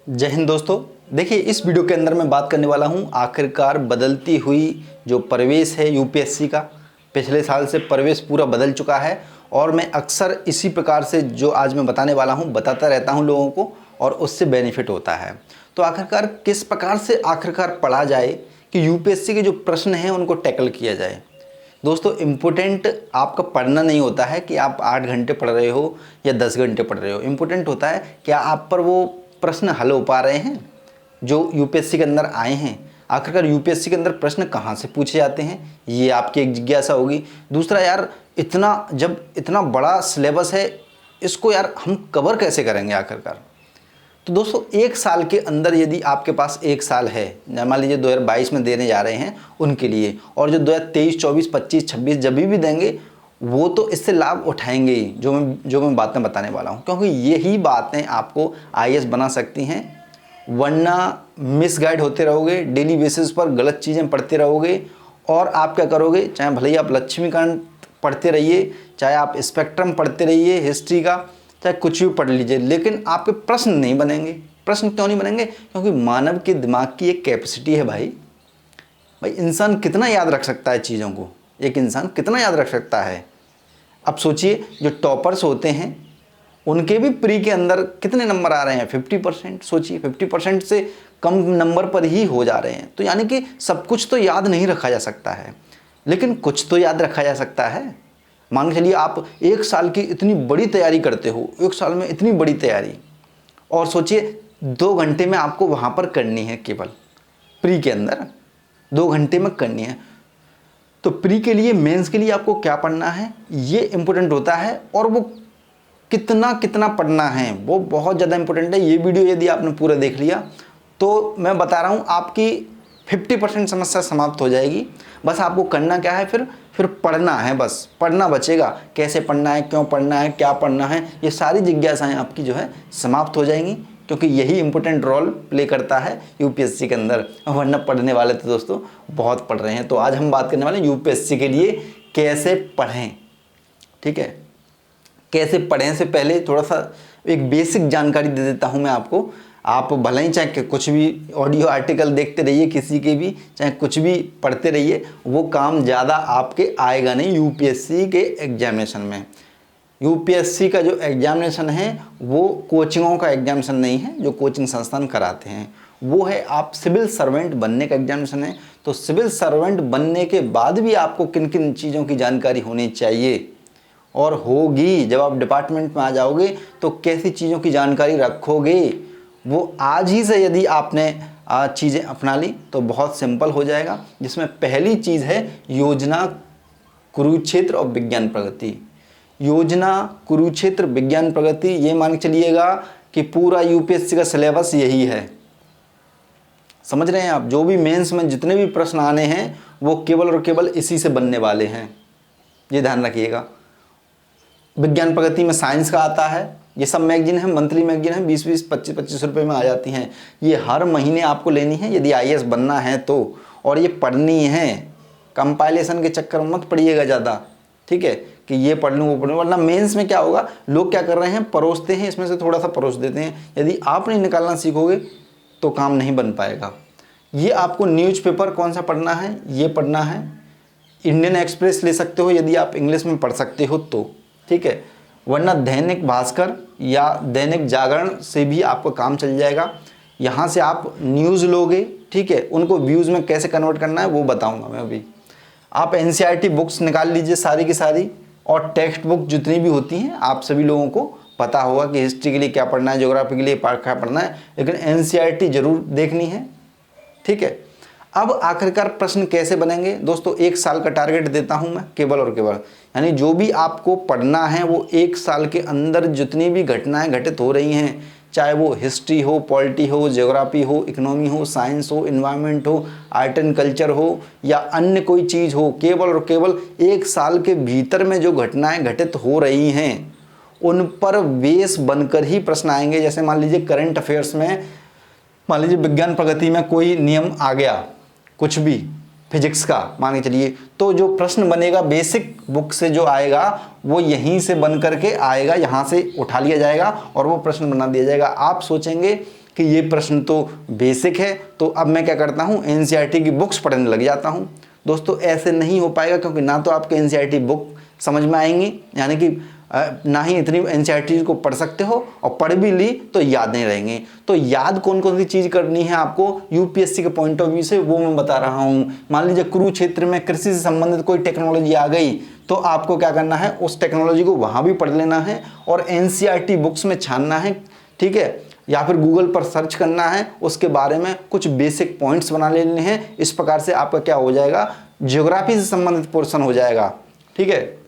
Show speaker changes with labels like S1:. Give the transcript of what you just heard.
S1: जय हिंद दोस्तों। देखिए, इस वीडियो के अंदर मैं बात करने वाला हूं आखिरकार बदलती हुई जो प्रवेश है यूपीएससी का। पिछले साल से प्रवेश पूरा बदल चुका है और मैं अक्सर इसी प्रकार से जो आज मैं बताने वाला हूं बताता रहता हूं लोगों को और उससे बेनिफिट होता है। तो आखिरकार किस प्रकार से आखिरकार पढ़ा जाए कि यूपीएससी के जो प्रश्न हैं उनको टैकल किया जाए। दोस्तों, इम्पोर्टेंट आपका पढ़ना नहीं होता है कि आप 8 घंटे पढ़ रहे हो या 10 घंटे पढ़ रहे हो। इम्पोर्टेंट होता है क्या आप पर वो प्रश्न हल हो पा रहे हैं जो यूपीएससी के अंदर आए हैं। आखिरकार यूपीएससी के अंदर प्रश्न कहाँ से पूछे जाते हैं, ये आपकी एक जिज्ञासा होगी। दूसरा, यार इतना बड़ा सिलेबस है, इसको यार हम कवर कैसे करेंगे आखिरकार। तो दोस्तों, एक साल के अंदर यदि आपके पास एक साल है, मान लीजिए 2022 में देने जा रहे हैं उनके लिए, और जो 2023, 24, 25, 26 जब भी देंगे वो तो इससे लाभ उठाएंगे ही, जो मैं बातें बताने वाला हूँ, क्योंकि यही बातें आपको आईएएस बना सकती हैं। वरना मिसगाइड होते रहोगे, डेली बेसिस पर गलत चीज़ें पढ़ते रहोगे और आप क्या करोगे, चाहे भले ही आप लक्ष्मीकांत पढ़ते रहिए, चाहे आप स्पेक्ट्रम पढ़ते रहिए हिस्ट्री का, चाहे कुछ भी पढ़ लीजिए, लेकिन आपके प्रश्न नहीं बनेंगे। प्रश्न क्यों नहीं बनेंगे? क्योंकि मानव के दिमाग की एक कैपेसिटी है भाई इंसान कितना याद रख सकता है चीज़ों को, एक इंसान कितना याद रख सकता है। अब सोचिए, जो टॉपर्स होते हैं उनके भी प्री के अंदर कितने नंबर आ रहे हैं, 50%। सोचिए, 50% से कम नंबर पर ही हो जा रहे हैं। तो यानी कि सब कुछ तो याद नहीं रखा जा सकता है, लेकिन कुछ तो याद रखा जा सकता है। मान के चलिए आप एक साल की इतनी बड़ी तैयारी करते हो, एक साल में इतनी बड़ी तैयारी, और सोचिए 2 घंटे में आपको वहाँ पर करनी है, केवल प्री के अंदर 2 घंटे में करनी है। तो प्री के लिए, मेंस के लिए आपको क्या पढ़ना है ये इंपॉर्टेंट होता है, और वो कितना पढ़ना है वो बहुत ज़्यादा इंपॉर्टेंट है। ये वीडियो यदि आपने पूरा देख लिया तो मैं बता रहा हूँ आपकी 50% समस्या समाप्त हो जाएगी। बस आपको करना क्या है, फिर पढ़ना है, बस पढ़ना बचेगा। कैसे पढ़ना है, क्यों पढ़ना है, क्या पढ़ना है, ये सारी जिज्ञासाएं आपकी जो है समाप्त हो जाएंगी, क्योंकि यही इंपॉर्टेंट रोल प्ले करता है यूपीएससी के अंदर। वरना पढ़ने वाले तो दोस्तों बहुत पढ़ रहे हैं। तो आज हम बात करने वाले हैं यूपीएससी के लिए कैसे पढ़ें। ठीक है, कैसे पढ़ें से पहले थोड़ा सा एक बेसिक जानकारी दे देता हूं मैं आपको। आप भले ही चाहे कुछ भी ऑडियो आर्टिकल देखते रहिए, किसी के भी, चाहे कुछ भी पढ़ते रहिए, वो काम ज़्यादा आपके आएगा नहीं यूपीएससी के एग्जामिनेशन में। यूपीएससी का जो एग्जामिनेशन है वो कोचिंगों का एग्जामिनेशन नहीं है जो कोचिंग संस्थान कराते हैं, वो है आप सिविल सर्वेंट बनने का एग्जामिनेशन है। तो सिविल सर्वेंट बनने के बाद भी आपको किन किन चीज़ों की जानकारी होनी चाहिए और होगी, जब आप डिपार्टमेंट में आ जाओगे तो कैसी चीज़ों की जानकारी रखोगे, वो आज ही से यदि आपने चीज़ें अपना ली तो बहुत सिंपल हो जाएगा। जिसमें पहली चीज़ है योजना, कुरुक्षेत्र और विज्ञान प्रगति। योजना, कुरुक्षेत्र, विज्ञान प्रगति, ये मान के चलिएगा कि पूरा यूपीएससी का सिलेबस यही है। समझ रहे हैं आप? जो भी मेंस में जितने भी प्रश्न आने हैं वो केवल और केवल इसी से बनने वाले हैं, ये ध्यान रखिएगा। विज्ञान प्रगति में साइंस का आता है। ये सब मैगजीन है, मंथली मैगजीन है, 20-20, 25-25 रुपये में आ जाती हैं। ये हर महीने आपको लेनी है यदि आईएएस बनना है तो, और ये पढ़नी है। कंपाइलेशन के चक्कर में मत पढ़िएगा ज़्यादा, ठीक है, कि ये पढ़ लूँ वो पढ़ लूँ। वरना मेंस में क्या होगा, लोग क्या कर रहे हैं, परोसते हैं, इसमें से थोड़ा सा परोस देते हैं। यदि आप नहीं निकालना सीखोगे तो काम नहीं बन पाएगा। ये आपको न्यूज़पेपर कौन सा पढ़ना है, ये पढ़ना है। इंडियन एक्सप्रेस ले सकते हो यदि आप इंग्लिश में पढ़ सकते हो तो, ठीक है। वरना दैनिक भास्कर या दैनिक जागरण से भी आपको काम चल जाएगा। यहाँ से आप न्यूज़ लोगे, ठीक है, उनको व्यूज़ में कैसे कन्वर्ट करना है वो बताऊंगा मैं अभी। आप एनसीईआरटी बुक्स निकाल लीजिए सारी की सारी, और टेक्स्ट बुक जितनी भी होती हैं आप सभी लोगों को पता होगा कि हिस्ट्री के लिए क्या पढ़ना है, ज्योग्राफी के लिए क्या पढ़ना है, लेकिन एनसीईआरटी जरूर देखनी है, ठीक है। अब आखिरकार प्रश्न कैसे बनेंगे दोस्तों, एक साल का टारगेट देता हूं मैं केवल और केवल, यानी जो भी आपको पढ़ना है वो एक साल के अंदर जितनी भी घटनाएं घटित हो रही हैं, चाहे वो हिस्ट्री हो, पॉलिटी हो, ज्योग्राफी हो, इकोनॉमी हो, साइंस हो, इन्वायरमेंट हो, आर्ट एंड कल्चर हो, या अन्य कोई चीज़ हो, केवल और केवल एक साल के भीतर में जो घटनाएं घटित हो रही हैं उन पर बेस बनकर ही प्रश्न आएंगे। जैसे मान लीजिए करंट अफेयर्स में, मान लीजिए विज्ञान प्रगति में कोई नियम आ गया कुछ भी, फिजिक्स का मान के चलिए, तो जो प्रश्न बनेगा बेसिक बुक से जो आएगा वो यहीं से बन करके आएगा, यहाँ से उठा लिया जाएगा और वो प्रश्न बना दिया जाएगा। आप सोचेंगे कि ये प्रश्न तो बेसिक है, तो अब मैं क्या करता हूँ, एनसीईआरटी की बुक्स पढ़ने लग जाता हूँ। दोस्तों ऐसे नहीं हो पाएगा, क्योंकि ना तो आपके एनसीईआरटी बुक समझ में आएंगी, यानी कि ना ही इतनी एनसीईआरटी को पढ़ सकते हो, और पढ़ भी ली तो याद नहीं रहेंगे। तो याद कौन कौन सी चीज़ करनी है आपको यूपीएससी के पॉइंट ऑफ व्यू से, वो मैं बता रहा हूँ। मान लीजिए कुरुक्षेत्र में कृषि से संबंधित कोई टेक्नोलॉजी आ गई, तो आपको क्या करना है, उस टेक्नोलॉजी को वहाँ भी पढ़ लेना है और एनसीईआरटी बुक्स में छानना है, ठीक है, या फिर गूगल पर सर्च करना है, उसके बारे में कुछ बेसिक पॉइंट्स बना लेने हैं। इस प्रकार से आपका क्या हो जाएगा, ज्योग्राफी से संबंधित पोर्शन हो जाएगा, ठीक है।